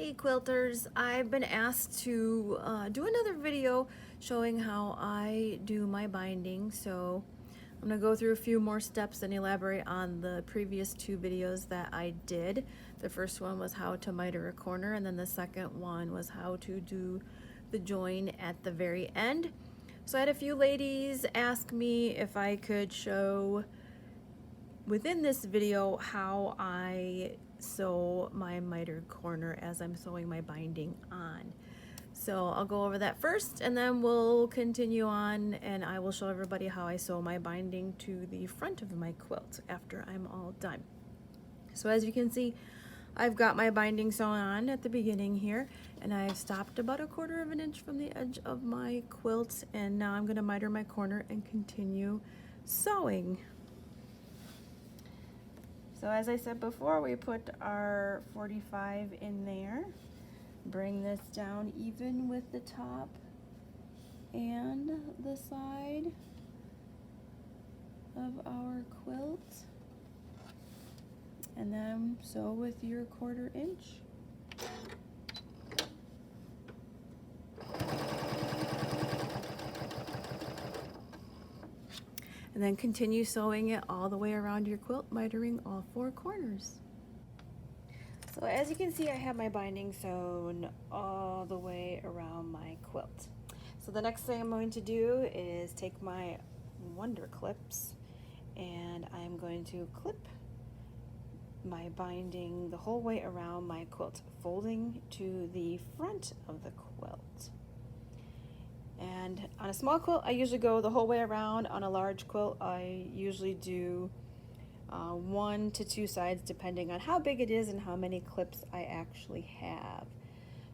Hey quilters, I've been asked to do another video showing how I do my binding, so I'm going to go through a few more steps and elaborate on the previous two videos that I did. The first one was how to miter a corner, and then the second one was how to do the join at the very end. So I had a few ladies ask me if I could show within this video how I sew my mitered corner as I'm sewing my binding on. So I'll go over that first and then we'll continue on and I will show everybody how I sew my binding to the front of my quilt after I'm all done. So as you can see, I've got my binding sewn on at the beginning here, and I've stopped about 1/4 of an inch from the edge of my quilt, and now I'm going to miter my corner and continue sewing. So as I said before, we put our 45 in there, bring this down even with the top and the side of our quilt, and then sew with your 1/4 inch. And then continue sewing it all the way around your quilt, mitering all 4 corners. So as you can see, I have my binding sewn all the way around my quilt. So the next thing I'm going to do is take my Wonder Clips and I'm going to clip my binding the whole way around my quilt, folding to the front of the quilt. And on a small quilt, I usually go the whole way around. On a large quilt, I usually do 1 to 2 sides, depending on how big it is and how many clips I actually have.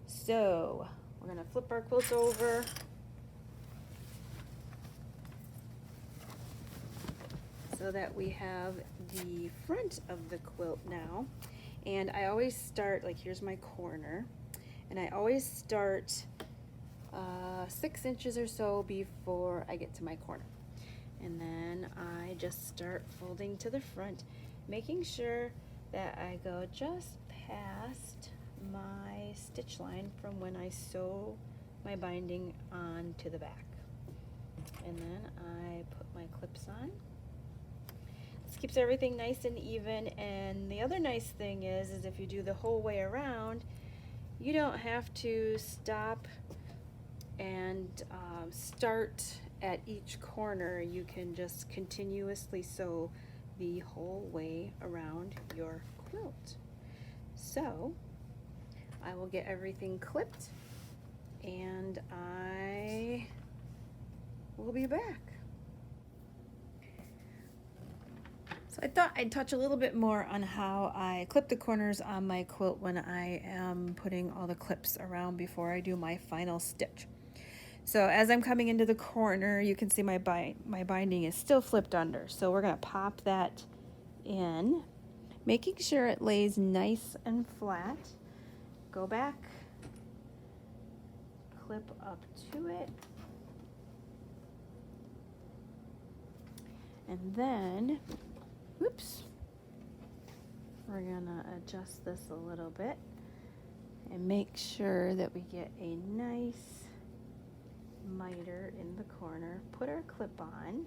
So we're gonna flip our quilt over. So that we have the front of the quilt now. And I always start, like here's my corner, and I always start 6 inches or so before I get to my corner. And then I just start folding to the front, making sure that I go just past my stitch line from when I sew my binding on to the back. And then I put my clips on. This keeps everything nice and even, and the other nice thing is if you do the whole way around, you don't have to stop and start at each corner. You can just continuously sew the whole way around your quilt. So I will get everything clipped and I will be back. So I thought I'd touch a little bit more on how I clip the corners on my quilt when I am putting all the clips around before I do my final stitch. So as I'm coming into the corner, you can see my binding is still flipped under. So we're going to pop that in, making sure it lays nice and flat. Go back, clip up to it, and then, whoops, we're going to adjust this a little bit and make sure that we get a nice miter in the corner. Put our clip on.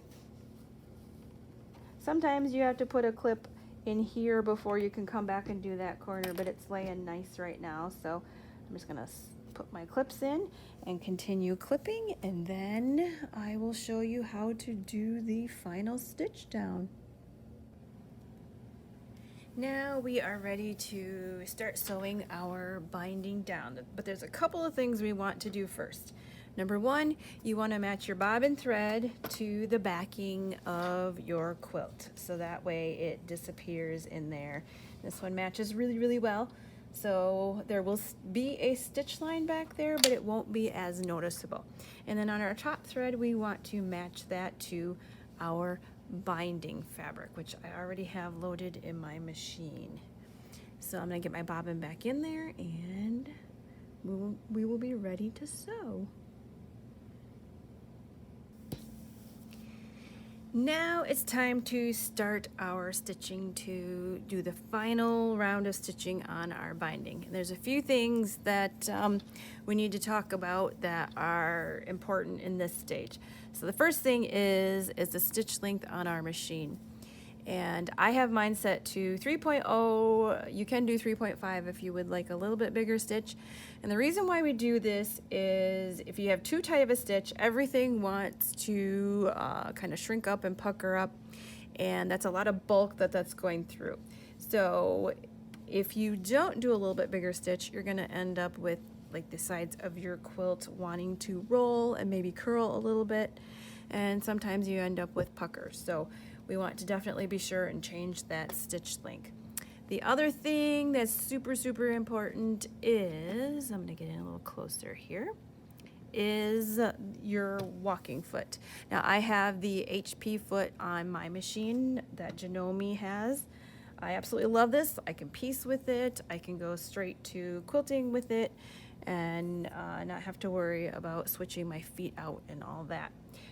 Sometimes you have to put a clip in here before you can come back and do that corner, but it's laying nice right now, so I'm just gonna put my clips in and continue clipping, and then I will show you how to do the final stitch down. Now we are ready to start sewing our binding down, but there's a couple of things we want to do first. Number 1, you want to match your bobbin thread to the backing of your quilt, so that way it disappears in there. This one matches really, really well, so there will be a stitch line back there, but it won't be as noticeable. And then on our top thread, we want to match that to our binding fabric, which I already have loaded in my machine. So I'm going to get my bobbin back in there and we will be ready to sew. Now it's time to start our stitching to do the final round of stitching on our binding. And there's a few things that we need to talk about that are important in this stage. So the first thing is the stitch length on our machine. And I have mine set to 3.0. You can do 3.5 if you would like a little bit bigger stitch. And the reason why we do this is if you have too tight of a stitch, everything wants to kind of shrink up and pucker up. And that's a lot of bulk that's going through. So if you don't do a little bit bigger stitch, you're going to end up with like the sides of your quilt wanting to roll and maybe curl a little bit. And sometimes you end up with puckers. So we want to definitely be sure and change that stitch length. The other thing that's super important is, I'm going to get in a little closer here, is your walking foot. Now I have the HP foot on my machine that Janome has. I absolutely love this. I can piece with it. I can go straight to quilting with it and not have to worry about switching my feet out and all that.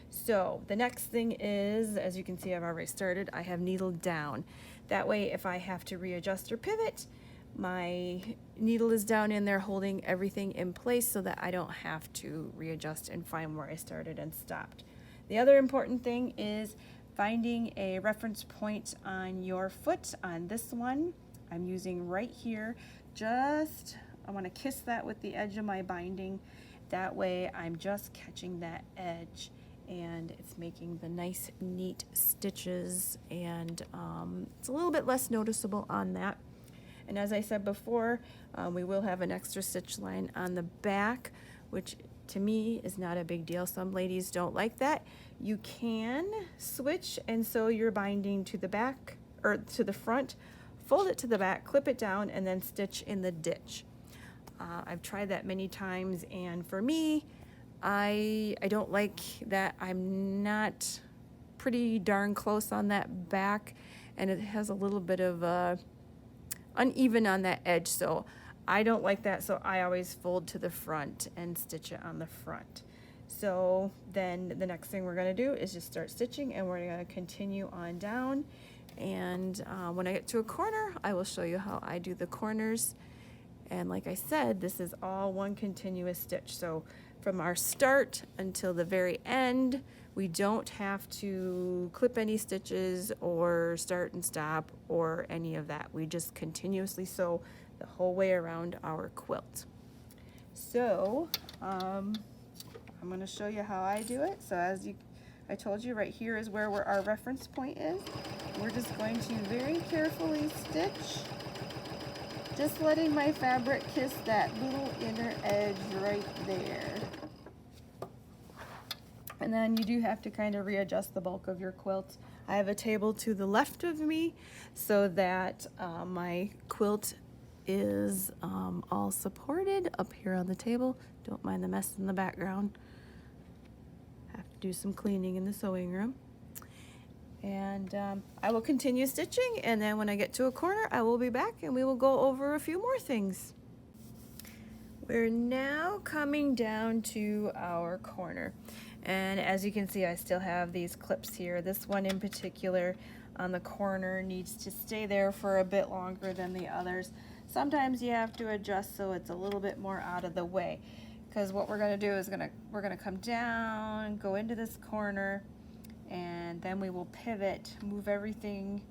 So the next thing is, as you can see, I've already started, I have needle down. That way, if I have to readjust or pivot, my needle is down in there holding everything in place so that I don't have to readjust and find where I started and stopped. The other important thing is finding a reference point on your foot. On this one, I'm using right here. I want to kiss that with the edge of my binding. That way, I'm just catching that edge. And it's making the nice neat stitches, and it's a little bit less noticeable on that. And as I said before, we will have an extra stitch line on the back, which to me is not a big deal. Some ladies don't like that. You can switch and sew your binding to the back or to the front, fold it to the back, clip it down, and then stitch in the ditch. I've tried that many times, and for me, I don't like that I'm not pretty darn close on that back, and it has a little bit of uneven on that edge, so I don't like that, so I always fold to the front and stitch it on the front. So then the next thing we're going to do is just start stitching, and we're going to continue on down, and when I get to a corner, I will show you how I do the corners. And like I said, this is all one continuous stitch, so from our start until the very end, we don't have to clip any stitches or start and stop or any of that. We just continuously sew the whole way around our quilt. So I'm going to show you how I do it. So I told you, right here is where our reference point is. We're just going to very carefully stitch, just letting my fabric kiss that little inner edge right there. And then you do have to kind of readjust the bulk of your quilt. I have a table to the left of me so that my quilt is all supported up here on the table. Don't mind the mess in the background. Have to do some cleaning in the sewing room. And I will continue stitching, and then when I get to a corner, I will be back and we will go over a few more things. We're now coming down to our corner. And as you can see, I still have these clips here. This one in particular on the corner needs to stay there for a bit longer than the others. Sometimes you have to adjust so it's a little bit more out of the way. Because what we're going to do is we're going to come down, go into this corner, and then we will pivot, move everything.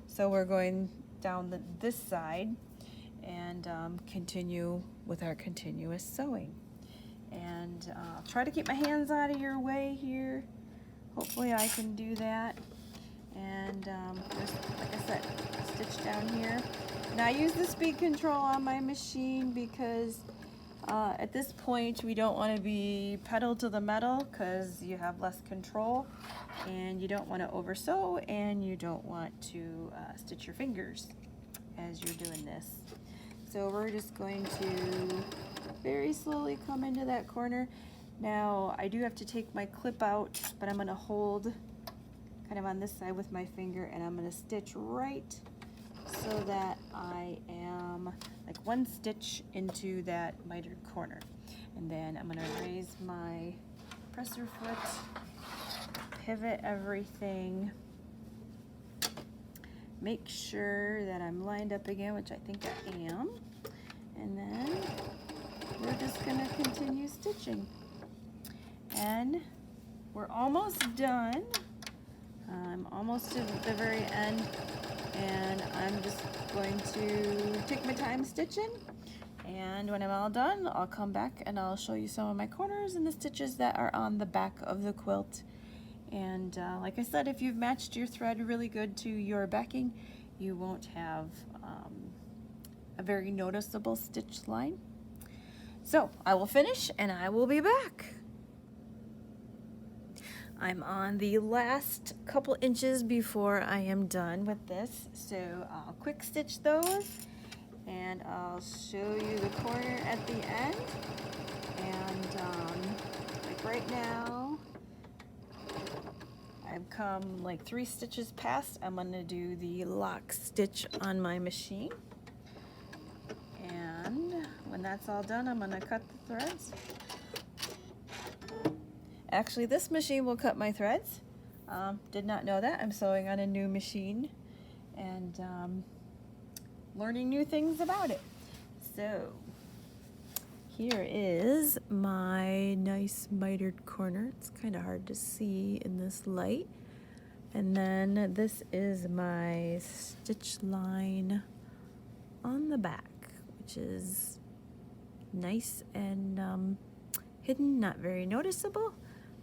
So we're going down this side and continue with our continuous sewing. And I'll try to keep my hands out of your way here. Hopefully I can do that. And just, like I said, stitch down here. Now I use the speed control on my machine because at this point we don't want to be pedal to the metal because you have less control, and you don't want to over sew, and you don't want to stitch your fingers as you're doing this. So we're just going to very slowly come into that corner. Now I do have to take my clip out, but I'm going to hold kind of on this side with my finger, and I'm going to stitch right so that I am like one stitch into that mitered corner. And then I'm going to raise my presser foot, pivot everything. Make sure that I'm lined up again, which I think I am. And then we're just gonna continue stitching. And we're almost done. I'm almost to the very end, and I'm just going to take my time stitching. And when I'm all done, I'll come back and I'll show you some of my corners and the stitches that are on the back of the quilt. And like I said, if you've matched your thread really good to your backing, you won't have a very noticeable stitch line. So I will finish and I will be back. I'm on the last couple inches before I am done with this, so I'll quick stitch those and I'll show you the corner at the end. And like right now, I've come like 3 stitches past. I'm going to do the lock stitch on my machine. And when that's all done, I'm going to cut the threads. Actually, this machine will cut my threads. Did not know that. I'm sewing on a new machine and learning new things about it. So here is my nice mitered corner. It's kind of hard to see in this light. And then this is my stitch line on the back, which is nice and hidden, not very noticeable.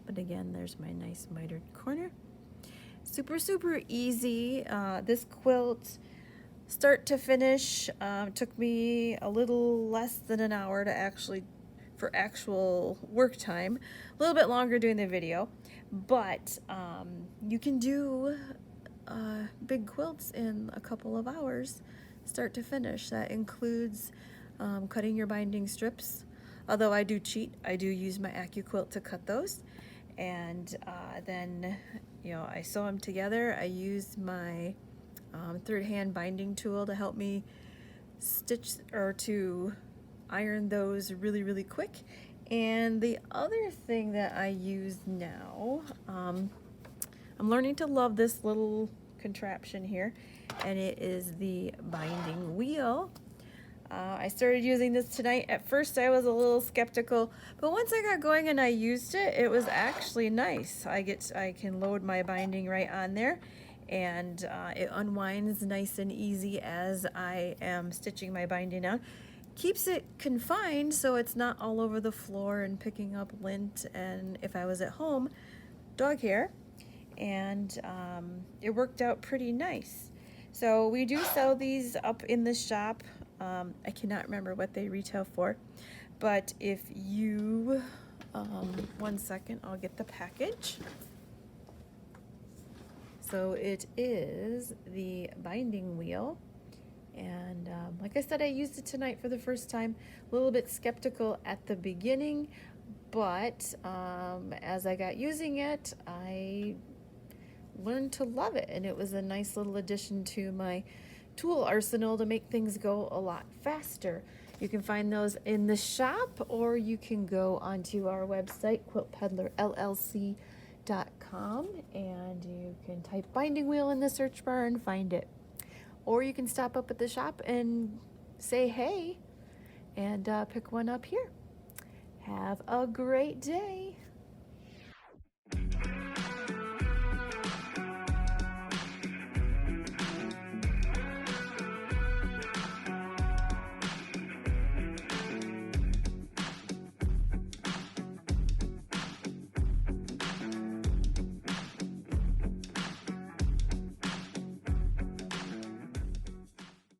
But again, there's my nice mitered corner. Super, super easy. This quilt, start to finish, took me a little less than an hour to for actual work time. A little bit longer doing the video, but you can do big quilts in a couple of hours, start to finish. That includes cutting your binding strips. Although I do cheat, I do use my AccuQuilt to cut those. And then, you know, I sew them together. I use my third hand binding tool to help me stitch or to iron those really, really quick. And the other thing that I use now, I'm learning to love this little contraption here, and it is the binding wheel. I started using this tonight. At first I was a little skeptical, but once I got going and I used it, it was actually nice. I can load my binding right on there, and it unwinds nice and easy as I am stitching my binding down. Keeps it confined so it's not all over the floor and picking up lint, and if I was at home, dog hair, and it worked out pretty nice. So we do sell these up in the shop. I cannot remember what they retail for, but if you, one second, I'll get the package. So it is the binding wheel, and like I said, I used it tonight for the first time. A little bit skeptical at the beginning, but as I got using it, I learned to love it, and it was a nice little addition to my tool arsenal to make things go a lot faster. You can find those in the shop, or you can go onto our website, quiltpeddlerllc.com, and you can type binding wheel in the search bar and find it. Or you can stop up at the shop and say hey and pick one up here. Have a great day.